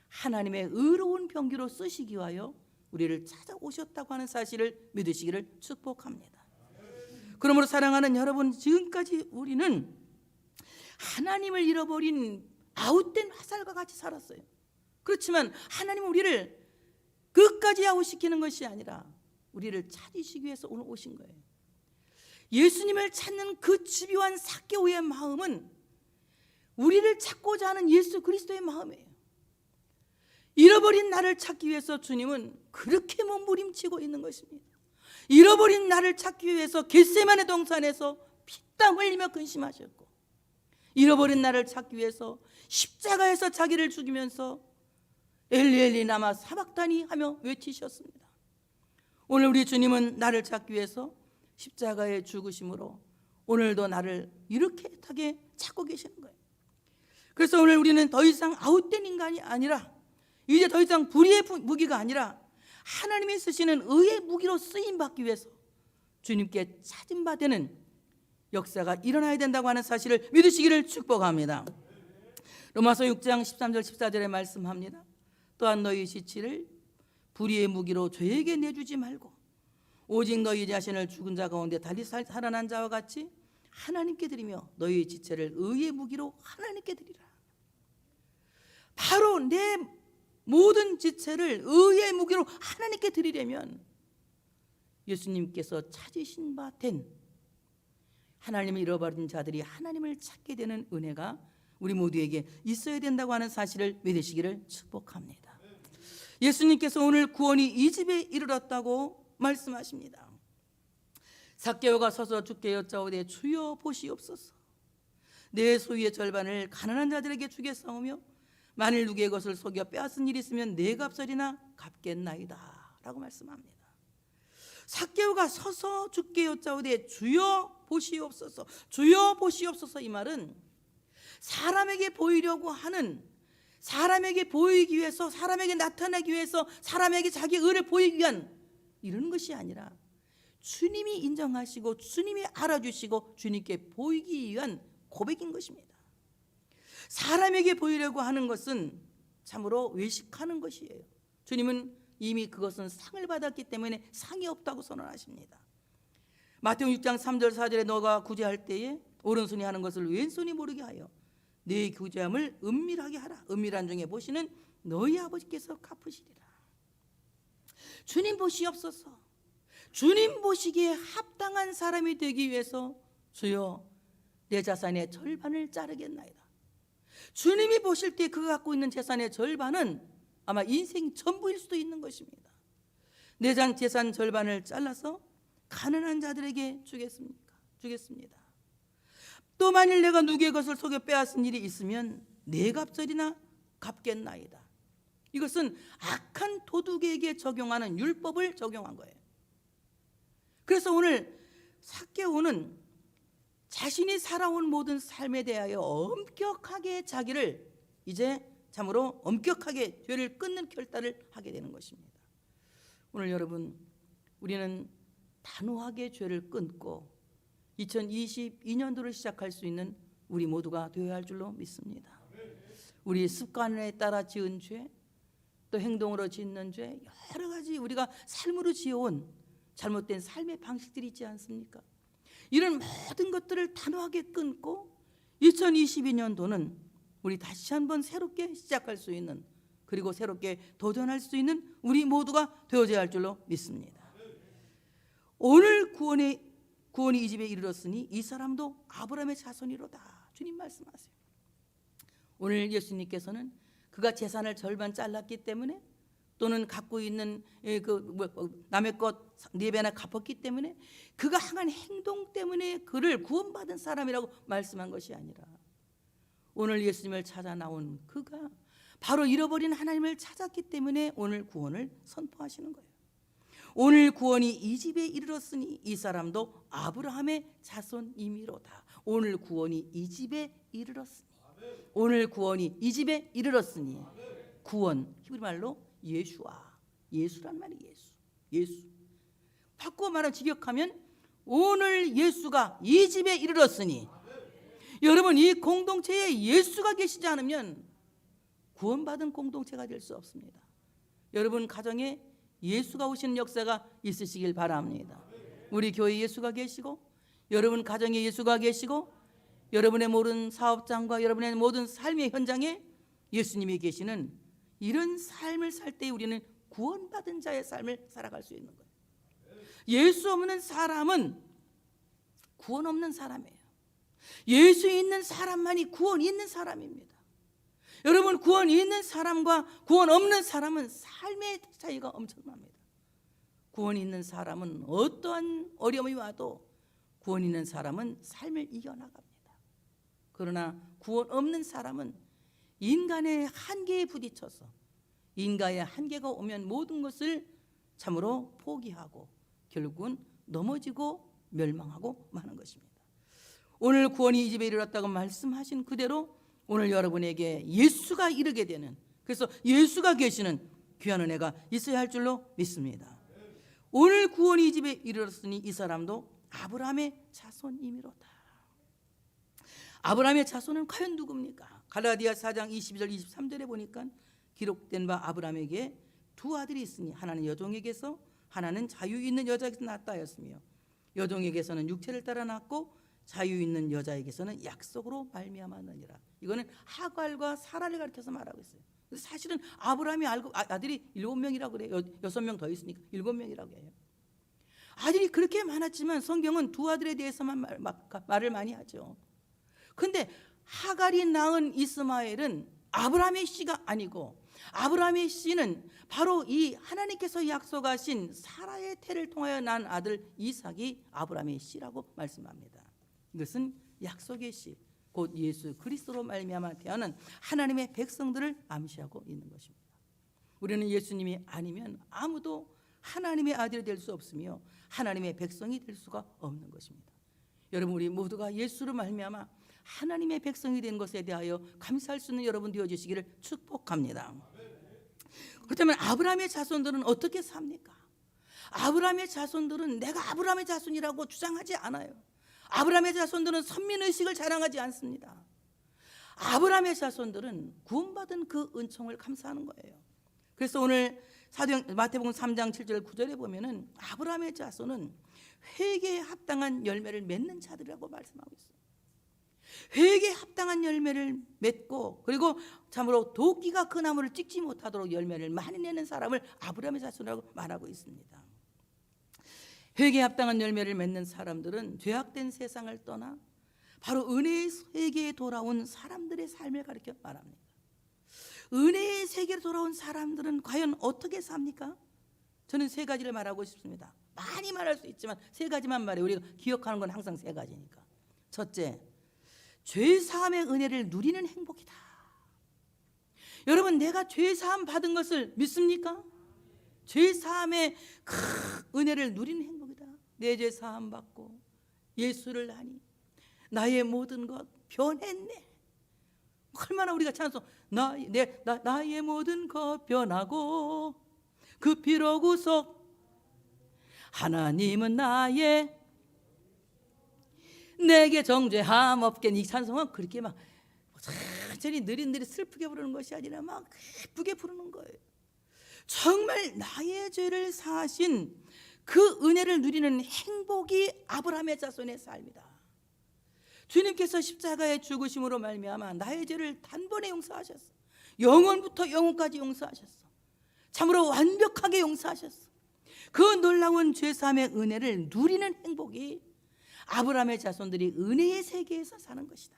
하나님의 의로운 병기로 쓰시기 위하여 우리를 찾아오셨다고 하는 사실을 믿으시기를 축복합니다. 그러므로 사랑하는 여러분, 지금까지 우리는 하나님을 잃어버린 아웃된 화살과 같이 살았어요. 그렇지만 하나님은 우리를 끝까지 아웃시키는 것이 아니라 우리를 찾으시기 위해서 오늘 오신 거예요. 예수님을 찾는 그 집요한 삭개오의 마음은 우리를 찾고자 하는 예수 그리스도의 마음이에요. 잃어버린 나를 찾기 위해서 주님은 그렇게 몸부림치고 있는 것입니다. 잃어버린 나를 찾기 위해서 겟세마네 동산에서 피땀 흘리며 근심하셨고, 잃어버린 나를 찾기 위해서 십자가에서 자기를 죽이면서 엘리 엘리 라마 사박다니 하며 외치셨습니다. 오늘 우리 주님은 나를 찾기 위해서 십자가에 죽으심으로 오늘도 나를 이렇게 애타게 찾고 계시는 거예요. 그래서 오늘 우리는 더 이상 아웃된 인간이 아니라, 이제 더 이상 불의의 무기가 아니라 하나님이 쓰시는 의의 무기로 쓰임받기 위해서 주님께 찾은 바 되는 역사가 일어나야 된다고 하는 사실을 믿으시기를 축복합니다. 로마서 6장 13절 14절에 말씀합니다. 또한 너희 지체를 불의의 무기로 죄에게 내주지 말고 오직 너희 자신을 죽은 자 가운데 다시 살아난 자와 같이 하나님께 드리며 너희 지체를 의의 무기로 하나님께 드리라. 바로 내 모든 지체를 의의 무기로 하나님께 드리려면 예수님께서 찾으신 바 된 하나님을 잃어버린 자들이 하나님을 찾게 되는 은혜가 우리 모두에게 있어야 된다고 하는 사실을 믿으시기를 축복합니다. 예수님께서 오늘 구원이 이 집에 이르렀다고 말씀하십니다. 삭개오가 서서 주께 여짜오되 주여 보시옵소서. 내 소유의 절반을 가난한 자들에게 주겠사오며 만일 누구의 것을 속여 빼앗은 일이 있으면 네 값을이나 갚겠나이다 라고 말씀합니다. 삭개오가 서서 주께 여짜오되 주여 보시옵소서. 주여 보시옵소서. 이 말은 사람에게 보이려고 하는, 사람에게 보이기 위해서, 사람에게 나타나기 위해서, 사람에게 자기 의를 보이기 위한 이런 것이 아니라 주님이 인정하시고 주님이 알아주시고 주님께 보이기 위한 고백인 것입니다. 사람에게 보이려고 하는 것은 참으로 외식하는 것이에요. 주님은 이미 그것은 상을 받았기 때문에 상이 없다고 선언하십니다. 마태복음 6장 3절 4절에 너가 구제할 때에 오른손이 하는 것을 왼손이 모르게 하여 네 구제함을 은밀하게 하라. 은밀한 중에 보시는 너희 아버지께서 갚으시리라. 주님 보시옵소서. 주님 보시기에 합당한 사람이 되기 위해서 주여 내 자산의 절반을 자르겠나이다. 주님이 보실 때 그가 갖고 있는 재산의 절반은 아마 인생 전부일 수도 있는 것입니다. 내 재산 절반을 잘라서 가난한 자들에게 주겠습니다. 또 만일 내가 누구의 것을 속여 빼앗은 일이 있으면 네 값절이나 갚겠나이다. 이것은 악한 도둑에게 적용하는 율법을 적용한 거예요. 그래서 오늘 삭개오는 자신이 살아온 모든 삶에 대하여 엄격하게 자기를 이제 참으로 엄격하게 죄를 끊는 결단을 하게 되는 것입니다. 오늘 여러분, 우리는 단호하게 죄를 끊고 2022년도를 시작할 수 있는 우리 모두가 되어야 할 줄로 믿습니다. 우리 습관에 따라 지은 죄, 또 행동으로 짓는 죄, 여러 가지 우리가 삶으로 지어온 잘못된 삶의 방식들이 있지 않습니까? 이런 모든 것들을 단호하게 끊고 2022년도는 우리 다시 한번 새롭게 시작할 수 있는, 그리고 새롭게 도전할 수 있는 우리 모두가 되어져야 할 줄로 믿습니다. 오늘 구원이 이 집에 이르렀으니 이 사람도 아브라함의 자손이로다. 주님 말씀하세요. 오늘 예수님께서는 그가 재산을 절반 잘랐기 때문에 또는 갖고 있는 남의 것 4배나 갚았기 때문에 그가 행한 행동 때문에 그를 구원받은 사람이라고 말씀한 것이 아니라 오늘 예수님을 찾아 나온 그가 바로 잃어버린 하나님을 찾았기 때문에 오늘 구원을 선포하시는 거예요. 오늘 구원이 이 집에 이르렀으니 이 사람도 아브라함의 자손이미로다. 오늘 구원이 이 집에 이르렀으니, 오늘 구원이 이 집에 이르렀으니, 구원 히브리 말로 예수와, 예수란 말이 예수. 바꾸어 말하면 직역하면 오늘 예수가 이 집에 이르렀으니, 여러분 이 공동체에 예수가 계시지 않으면 구원받은 공동체가 될 수 없습니다. 여러분 가정에 예수가 오시는 역사가 있으시길 바랍니다. 우리 교회에 예수가 계시고, 여러분 가정에 예수가 계시고, 여러분의 모든 사업장과 여러분의 모든 삶의 현장에 예수님이 계시는 이런 삶을 살 때 우리는 구원받은 자의 삶을 살아갈 수 있는 거예요. 예수 없는 사람은 구원 없는 사람이에요. 예수 있는 사람만이 구원 있는 사람입니다. 여러분 구원 있는 사람과 구원 없는 사람은 삶의 차이가 엄청납니다. 구원 있는 사람은 어떠한 어려움이 와도 구원 있는 사람은 삶을 이겨나갑니다. 그러나 구원 없는 사람은 인간의 한계에 부딪혀서 인간의 한계가 오면 모든 것을 참으로 포기하고 결국은 넘어지고 멸망하고 마는 것입니다. 오늘 구원이 이 집에 이르렀다고 말씀하신 그대로 오늘 여러분에게 예수가 이르게 되는, 그래서 예수가 계시는 귀한 은혜가 있어야 할 줄로 믿습니다. 오늘 구원이 이 집에 이르렀으니 이 사람도 아브라함의 자손이미로다. 아브라함의 자손은 과연 누굽니까? 갈라디아 4장 22절 23절에 보니까 기록된 바 아브라함에게 두 아들이 있으니 하나는 여종에게서 하나는 자유 있는 여자에게서 낳았다 하였으며 여종에게서는 육체를 따라 낳았고 자유 있는 여자에게서는 약속으로 말미암았느니라. 이거는 하갈과 사라를 가리켜서 말하고 있어요. 사실은 아브라함이 아들이 7명이라고 그래요. 6명 더 있으니까 7명이라고 해요. 아들이 그렇게 많았지만 성경은 두 아들에 대해서만 말을 많이 하죠. 그런데 하갈이 낳은 이스마엘은 아브라함의 씨가 아니고 아브라함의 씨는 바로 이 하나님께서 약속하신 사라의 태를 통하여 난 아들 이삭이 아브라함의 씨라고 말씀합니다. 이것은 약속의 씨, 곧 예수 그리스도로 말미암아 태어난 하나님의 백성들을 암시하고 있는 것입니다. 우리는 예수님이 아니면 아무도 하나님의 아들이 될 수 없으며 하나님의 백성이 될 수가 없는 것입니다. 여러분 우리 모두가 예수로 말미암아 하나님의 백성이 된 것에 대하여 감사할 수 있는 여러분 되어주시기를 축복합니다. 그렇다면 아브라함의 자손들은 어떻게 삽니까? 아브라함의 자손들은 내가 아브라함의 자손이라고 주장하지 않아요. 아브라함의 자손들은 선민의식을 자랑하지 않습니다. 아브라함의 자손들은 구원받은 그 은총을 감사하는 거예요. 그래서 오늘 마태복음 3장 7절 9절에 보면은 아브라함의 자손은 회개에 합당한 열매를 맺는 자들이라고 말씀하고 있어요. 회개에 합당한 열매를 맺고 그리고 참으로 도끼가 그 나무를 찍지 못하도록 열매를 많이 내는 사람을 아브라함의 자손이라고 말하고 있습니다. 회개에 합당한 열매를 맺는 사람들은 죄악된 세상을 떠나 바로 은혜의 세계에 돌아온 사람들의 삶을 가리켜 말합니다. 은혜의 세계로 돌아온 사람들은 과연 어떻게 삽니까? 저는 세 가지를 말하고 싶습니다. 많이 말할 수 있지만 세 가지만 말해요. 우리가 기억하는 건 항상 세 가지니까. 첫째, 죄사함의 은혜를 누리는 행복이다. 여러분 내가 죄사함 받은 것을 믿습니까? 죄사함의 큰 은혜를 누리는 행복이다. 내 죄사함 받고 예수를 하니 나의 모든 것 변했네. 얼마나 우리가 찬송 나의 모든 것 변하고 그 피로 구속 하나님은 나의 내게 정죄함 없게. 이 찬송은 그렇게 막 천천히 느릿느릿 슬프게 부르는 것이 아니라 막 예쁘게 부르는 거예요. 정말 나의 죄를 사하신 그 은혜를 누리는 행복이 아브라함의 자손의 삶이다. 주님께서 십자가의 죽으심으로 말미암아 나의 죄를 단번에 용서하셨어. 영원부터 영원까지 용서하셨어. 참으로 완벽하게 용서하셨어. 그 놀라운 죄사함의 은혜를 누리는 행복이 아브라함의 자손들이 은혜의 세계에서 사는 것이다.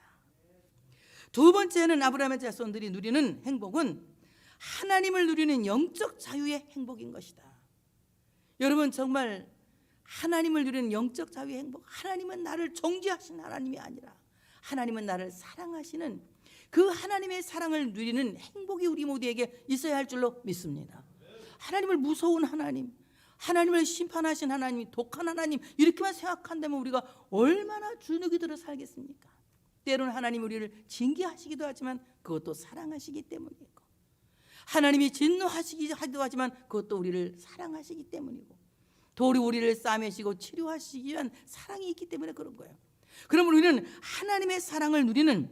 두 번째는 아브라함의 자손들이 누리는 행복은 하나님을 누리는 영적 자유의 행복인 것이다. 여러분, 정말 하나님을 누리는 영적 자유의 행복, 하나님은 나를 정죄하신 하나님이 아니라 하나님은 나를 사랑하시는 그 하나님의 사랑을 누리는 행복이 우리 모두에게 있어야 할 줄로 믿습니다. 하나님을 무서운 하나님, 하나님을 심판하신 하나님, 독한 하나님, 이렇게만 생각한다면 우리가 얼마나 주눅이 들어 살겠습니까? 때로는 하나님 우리를 징계하시기도 하지만 그것도 사랑하시기 때문이고, 하나님이 진노하시기도 하지만 그것도 우리를 사랑하시기 때문이고, 도리 우리를 싸매시고 치료하시기 위한 사랑이 있기 때문에 그런 거예요. 그러면 우리는 하나님의 사랑을 누리는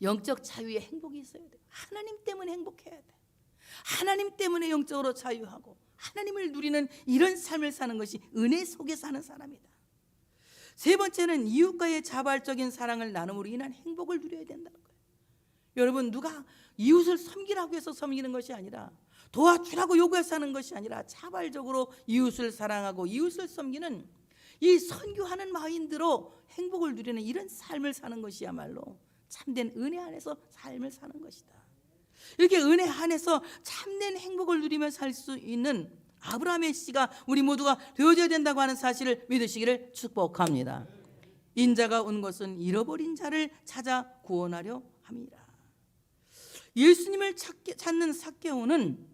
영적 자유의 행복이 있어야 돼요. 하나님 때문에 행복해야 돼요. 하나님 때문에 영적으로 자유하고 하나님을 누리는 이런 삶을 사는 것이 은혜 속에 사는 사람이다. 세 번째는 이웃과의 자발적인 사랑을 나눔으로 인한 행복을 누려야 된다는 거예요. 여러분, 누가 이웃을 섬기라고 해서 섬기는 것이 아니라, 도와주라고 요구해서 하는 것이 아니라 자발적으로 이웃을 사랑하고 이웃을 섬기는 이 선교하는 마인드로 행복을 누리는 이런 삶을 사는 것이야말로 참된 은혜 안에서 삶을 사는 것이다. 이렇게 은혜 안에서 참된 행복을 누리며 살 수 있는 아브라함의 씨가 우리 모두가 되어져야 된다고 하는 사실을 믿으시기를 축복합니다. 인자가 온 것은 잃어버린 자를 찾아 구원하려 함이라. 예수님을 찾는 삭개오는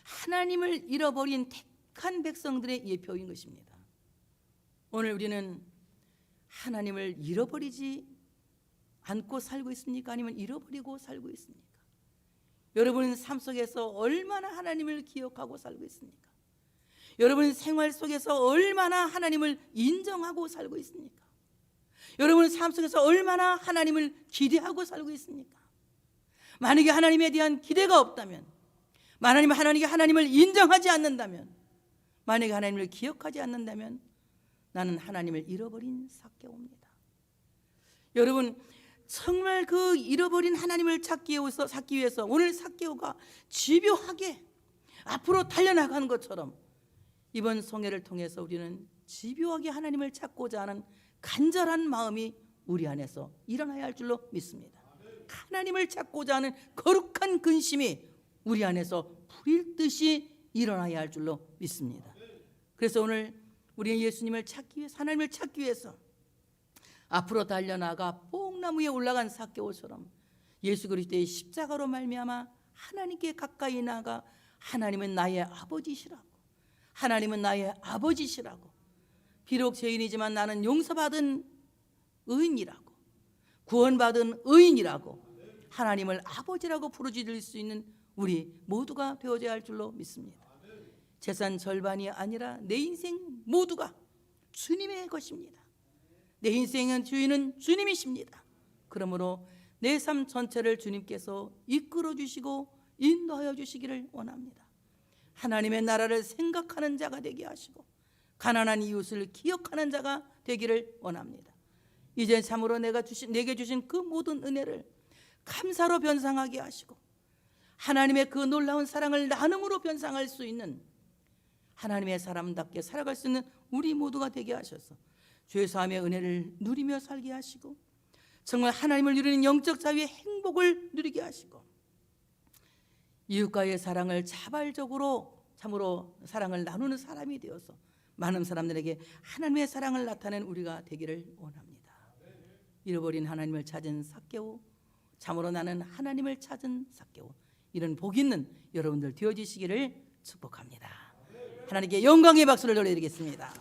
하나님을 잃어버린 택한 백성들의 예표인 것입니다. 오늘 우리는 하나님을 잃어버리지 않고 살고 있습니까? 아니면 잃어버리고 살고 있습니까? 여러분은 삶 속에서 얼마나 하나님을 기억하고 살고 있습니까? 여러분 생활 속에서 얼마나 하나님을 인정하고 살고 있습니까? 여러분 삶 속에서 얼마나 하나님을 기대하고 살고 있습니까? 만약에 하나님에 대한 기대가 없다면, 만약에 하나님을 인정하지 않는다면, 만약에 하나님을 기억하지 않는다면 나는 하나님을 잃어버린 삭개오입니다. 여러분, 정말 그 잃어버린 하나님을 찾기 위해서 오늘 삭개오가 집요하게 앞으로 달려나가는 것처럼 이번 성회를 통해서 우리는 집요하게 하나님을 찾고자 하는 간절한 마음이 우리 안에서 일어나야 할 줄로 믿습니다. 하나님을 찾고자 하는 거룩한 근심이 우리 안에서 불일 듯이 일어나야 할 줄로 믿습니다. 그래서 오늘 우리는 예수님을 찾기 위해서, 하나님을 찾기 위해서 앞으로 달려나가 뽕나무 위에 올라간 삭개오처럼 예수 그리스도의 십자가로 말미암아 하나님께 가까이 나가 하나님은 나의 아버지시라고, 하나님은 나의 아버지시라고, 비록 죄인이지만 나는 용서받은 의인이라고, 구원받은 의인이라고 하나님을 아버지라고 부르짖을 수 있는 우리 모두가 되어져야 할 줄로 믿습니다. 재산 절반이 아니라 내 인생 모두가 주님의 것입니다. 내 인생의 주인은 주님이십니다. 그러므로 내 삶 전체를 주님께서 이끌어 주시고 인도하여 주시기를 원합니다. 하나님의 나라를 생각하는 자가 되게 하시고 가난한 이웃을 기억하는 자가 되기를 원합니다. 이제 참으로 내게 주신 그 모든 은혜를 감사로 변상하게 하시고 하나님의 그 놀라운 사랑을 나눔으로 변상할 수 있는 하나님의 사람답게 살아갈 수 있는 우리 모두가 되게 하셔서 죄사함의 은혜를 누리며 살게 하시고 정말 하나님을 누리는 영적 자유의 행복을 누리게 하시고 이웃과의 사랑을 자발적으로 참으로 사랑을 나누는 사람이 되어서 많은 사람들에게 하나님의 사랑을 나타내는 우리가 되기를 원합니다. 잃어버린 하나님을 찾은 삭개오, 참으로 나는 하나님을 찾은 삭개오, 이런 복 있는 여러분들 되어지시기를 축복합니다. 하나님께 영광의 박수를 돌려드리겠습니다.